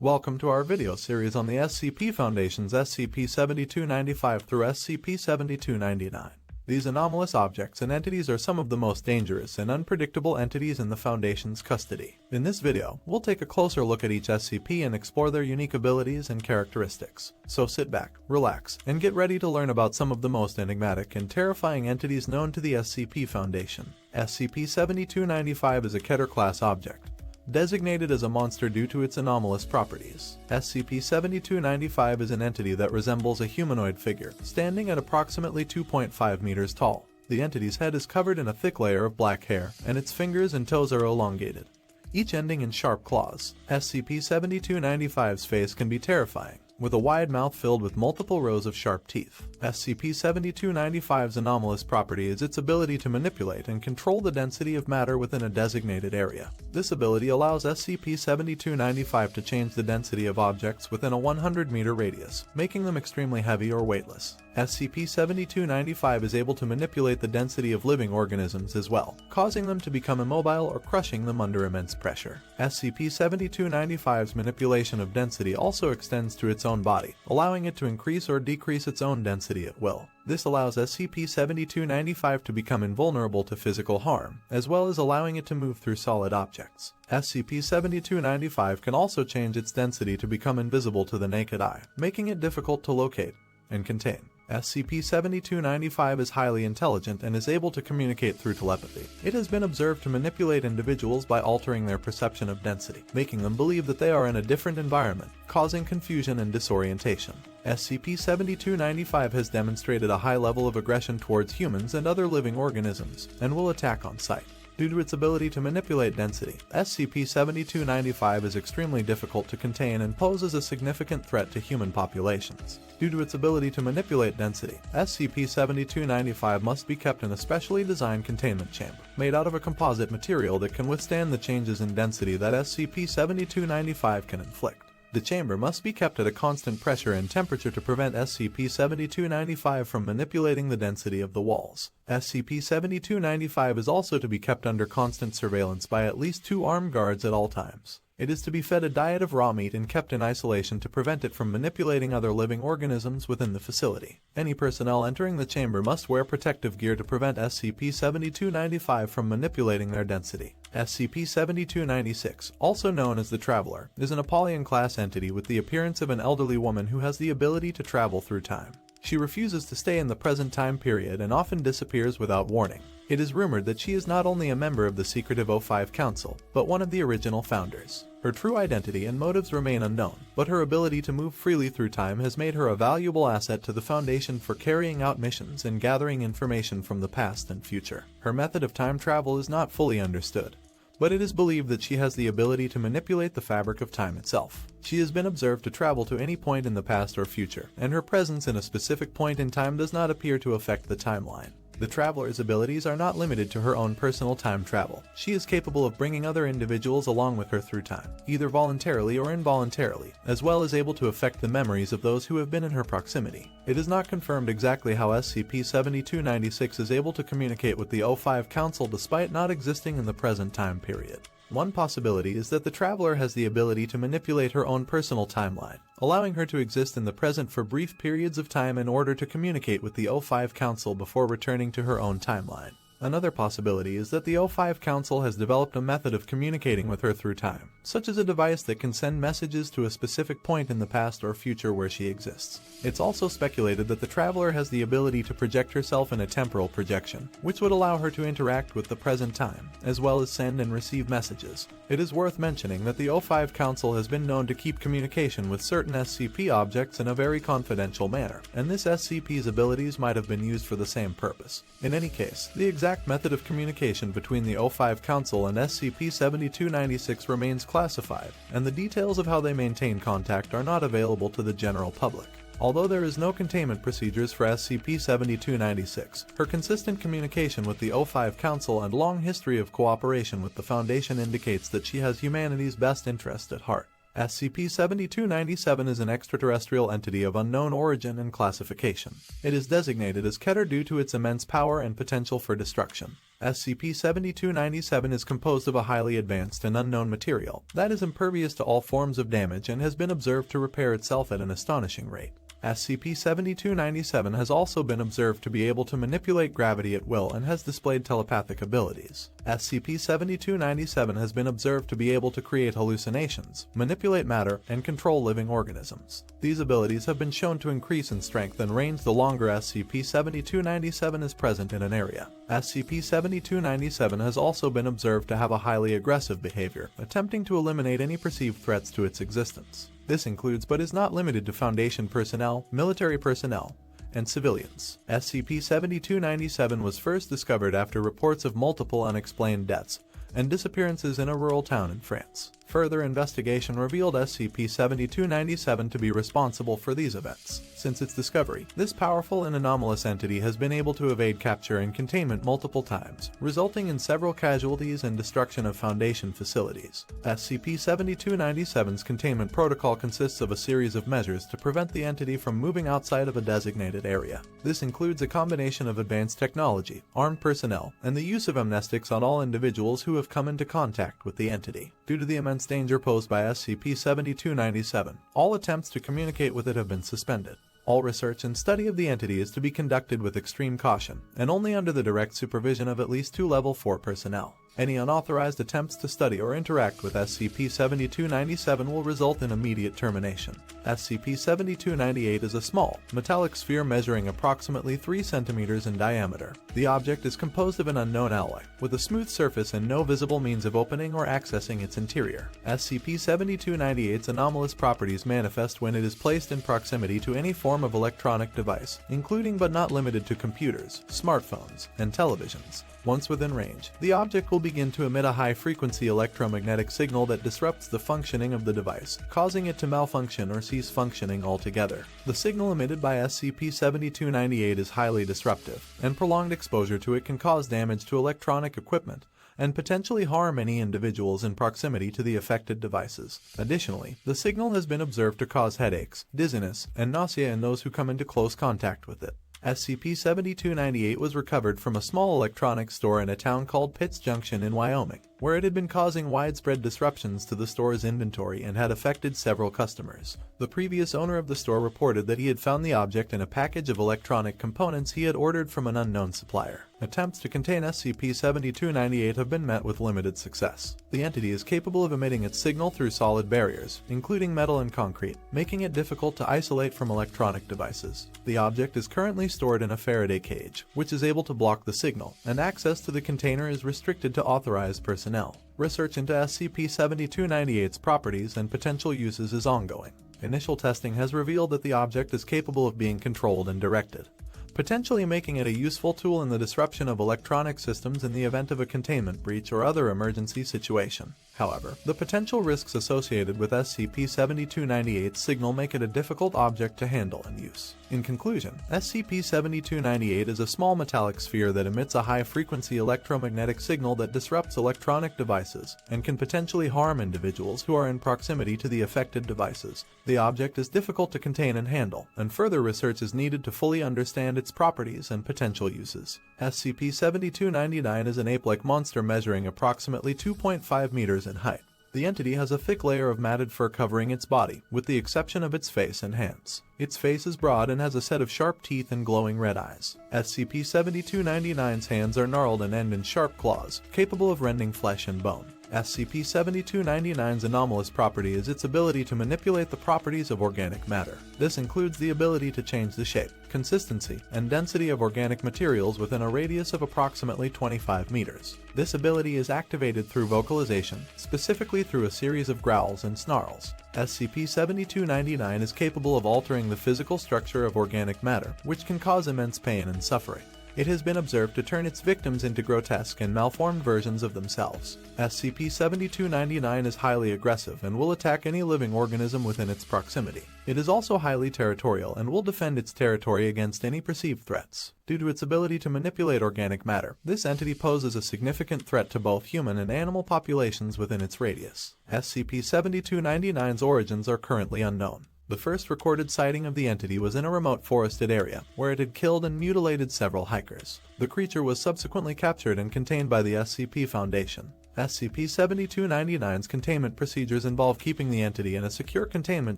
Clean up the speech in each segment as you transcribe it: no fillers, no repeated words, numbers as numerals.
Welcome to our video series on the SCP Foundation's SCP-7295 through SCP-7299. These anomalous objects and entities are some of the most dangerous and unpredictable entities in the Foundation's custody. In this video, we'll take a closer look at each SCP and explore their unique abilities and characteristics. So sit back, relax, and get ready to learn about some of the most enigmatic and terrifying entities known to the SCP Foundation. SCP-7295 is a Keter-class object, designated as a monster due to its anomalous properties. SCP-7295 is an entity that resembles a humanoid figure, standing at approximately 2.5 meters tall. The entity's head is covered in a thick layer of black hair, and its fingers and toes are elongated, each ending in sharp claws. SCP-7295's face can be terrifying, with a wide mouth filled with multiple rows of sharp teeth. SCP-7295's anomalous property is its ability to manipulate and control the density of matter within a designated area. This ability allows SCP-7295 to change the density of objects within a 100-meter radius, making them extremely heavy or weightless. SCP-7295 is able to manipulate the density of living organisms as well, causing them to become immobile or crushing them under immense pressure. SCP-7295's manipulation of density also extends to its own body, allowing it to increase or decrease its own density at will. This allows SCP-7295 to become invulnerable to physical harm, as well as allowing it to move through solid objects. SCP-7295 can also change its density to become invisible to the naked eye, making it difficult to locate and contain. SCP-7295 is highly intelligent and is able to communicate through telepathy. It has been observed to manipulate individuals by altering their perception of density, making them believe that they are in a different environment, causing confusion and disorientation. SCP-7295 has demonstrated a high level of aggression towards humans and other living organisms, and will attack on sight. Due to its ability to manipulate density, SCP-7295 is extremely difficult to contain and poses a significant threat to human populations. Due to its ability to manipulate density, SCP-7295 must be kept in a specially designed containment chamber, made out of a composite material that can withstand the changes in density that SCP-7295 can inflict. The chamber must be kept at a constant pressure and temperature to prevent SCP-7295 from manipulating the density of the walls. SCP-7295 is also to be kept under constant surveillance by at least 2 armed guards at all times. It is to be fed a diet of raw meat and kept in isolation to prevent it from manipulating other living organisms within the facility. Any personnel entering the chamber must wear protective gear to prevent SCP-7295 from manipulating their density. SCP-7296, also known as the Traveler, is an Apollyon-class entity with the appearance of an elderly woman who has the ability to travel through time. She refuses to stay in the present time period and often disappears without warning. It is rumored that she is not only a member of the secretive O5 Council, but one of the original founders. Her true identity and motives remain unknown, but her ability to move freely through time has made her a valuable asset to the Foundation for carrying out missions and gathering information from the past and future. Her method of time travel is not fully understood, but it is believed that she has the ability to manipulate the fabric of time itself. She has been observed to travel to any point in the past or future, and her presence in a specific point in time does not appear to affect the timeline. The Traveler's abilities are not limited to her own personal time travel. She is capable of bringing other individuals along with her through time, either voluntarily or involuntarily, as well as able to affect the memories of those who have been in her proximity. It is not confirmed exactly how SCP-7296 is able to communicate with the O5 Council despite not existing in the present time period. One possibility is that the Traveler has the ability to manipulate her own personal timeline, allowing her to exist in the present for brief periods of time in order to communicate with the O5 Council before returning to her own timeline. Another possibility is that the O5 Council has developed a method of communicating with her through time, such as a device that can send messages to a specific point in the past or future where she exists. It's also speculated that the Traveler has the ability to project herself in a temporal projection, which would allow her to interact with the present time, as well as send and receive messages. It is worth mentioning that the O5 Council has been known to keep communication with certain SCP objects in a very confidential manner, and this SCP's abilities might have been used for the same purpose. In any case, the exact method of communication between the O5 Council and SCP-7296 remains classified, and the details of how they maintain contact are not available to the general public. Although there is no containment procedures for SCP-7296, her consistent communication with the O5 Council and long history of cooperation with the Foundation indicates that she has humanity's best interest at heart. SCP-7297 is an extraterrestrial entity of unknown origin and classification. It is designated as Keter due to its immense power and potential for destruction. SCP-7297 is composed of a highly advanced and unknown material that is impervious to all forms of damage and has been observed to repair itself at an astonishing rate. SCP-7297 has also been observed to be able to manipulate gravity at will and has displayed telepathic abilities. SCP-7297 has been observed to be able to create hallucinations, manipulate matter, and control living organisms. These abilities have been shown to increase in strength and range the longer SCP-7297 is present in an area. SCP-7297 has also been observed to have a highly aggressive behavior, attempting to eliminate any perceived threats to its existence. This includes but is not limited to Foundation personnel, military personnel, and civilians. SCP-7297 was first discovered after reports of multiple unexplained deaths and disappearances in a rural town in France. Further investigation revealed SCP-7297 to be responsible for these events. Since its discovery, this powerful and anomalous entity has been able to evade capture and containment multiple times, resulting in several casualties and destruction of Foundation facilities. SCP-7297's containment protocol consists of a series of measures to prevent the entity from moving outside of a designated area. This includes a combination of advanced technology, armed personnel, and the use of amnestics on all individuals who have come into contact with the entity. Due to the immense danger posed by SCP-7297, all attempts to communicate with it have been suspended. All research and study of the entity is to be conducted with extreme caution, and only under the direct supervision of at least 2 Level 4 personnel. Any unauthorized attempts to study or interact with SCP-7297 will result in immediate termination. SCP-7298 is a small, metallic sphere measuring approximately 3 centimeters in diameter. The object is composed of an unknown alloy, with a smooth surface and no visible means of opening or accessing its interior. SCP-7298's anomalous properties manifest when it is placed in proximity to any form of electronic device, including but not limited to computers, smartphones, and televisions. Once within range, the object will begin to emit a high-frequency electromagnetic signal that disrupts the functioning of the device, causing it to malfunction or cease functioning altogether. The signal emitted by SCP-7298 is highly disruptive, and prolonged exposure to it can cause damage to electronic equipment and potentially harm any individuals in proximity to the affected devices. Additionally, the signal has been observed to cause headaches, dizziness, and nausea in those who come into close contact with it. SCP-7298 was recovered from a small electronics store in a town called Pitts Junction in Wyoming, where it had been causing widespread disruptions to the store's inventory and had affected several customers. The previous owner of the store reported that he had found the object in a package of electronic components he had ordered from an unknown supplier. Attempts to contain SCP-7298 have been met with limited success. The entity is capable of emitting its signal through solid barriers, including metal and concrete, making it difficult to isolate from electronic devices. The object is currently stored in a Faraday cage, which is able to block the signal, and access to the container is restricted to authorized personnel. Research into SCP-7298's properties and potential uses is ongoing. Initial testing has revealed that the object is capable of being controlled and directed, potentially making it a useful tool in the disruption of electronic systems in the event of a containment breach or other emergency situation. However, the potential risks associated with SCP-7298's signal make it a difficult object to handle and use. In conclusion, SCP-7298 is a small metallic sphere that emits a high-frequency electromagnetic signal that disrupts electronic devices and can potentially harm individuals who are in proximity to the affected devices. The object is difficult to contain and handle, and further research is needed to fully understand its properties and potential uses. SCP-7299 is an ape-like monster measuring approximately 2.5 meters in height. The entity has a thick layer of matted fur covering its body, with the exception of its face and hands. Its face is broad and has a set of sharp teeth and glowing red eyes. SCP-7299's hands are gnarled and end in sharp claws, capable of rending flesh and bone. SCP-7299's anomalous property is its ability to manipulate the properties of organic matter. This includes the ability to change the shape, consistency, and density of organic materials within a radius of approximately 25 meters. This ability is activated through vocalization, specifically through a series of growls and snarls. SCP-7299 is capable of altering the physical structure of organic matter, which can cause immense pain and suffering. It has been observed to turn its victims into grotesque and malformed versions of themselves. SCP-7299 is highly aggressive and will attack any living organism within its proximity. It is also highly territorial and will defend its territory against any perceived threats. Due to its ability to manipulate organic matter, this entity poses a significant threat to both human and animal populations within its radius. SCP-7299's origins are currently unknown. The first recorded sighting of the entity was in a remote forested area, where it had killed and mutilated several hikers. The creature was subsequently captured and contained by the SCP Foundation. SCP-7299's containment procedures involve keeping the entity in a secure containment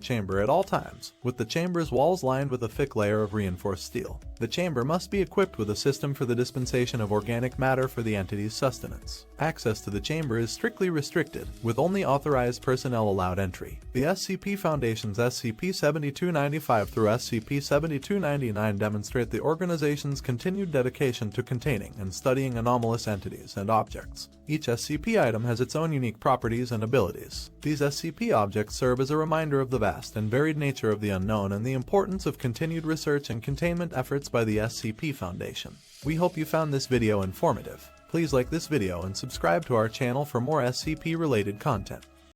chamber at all times, with the chamber's walls lined with a thick layer of reinforced steel. The chamber must be equipped with a system for the dispensation of organic matter for the entity's sustenance. Access to the chamber is strictly restricted, with only authorized personnel allowed entry. The SCP Foundation's SCP-7295 through SCP-7299 demonstrate the organization's continued dedication to containing and studying anomalous entities and objects. Each SCP item has its own unique properties and abilities. These SCP objects serve as a reminder of the vast and varied nature of the unknown and the importance of continued research and containment efforts by the SCP Foundation. We hope you found this video informative. Please like this video and subscribe to our channel for more SCP-related content.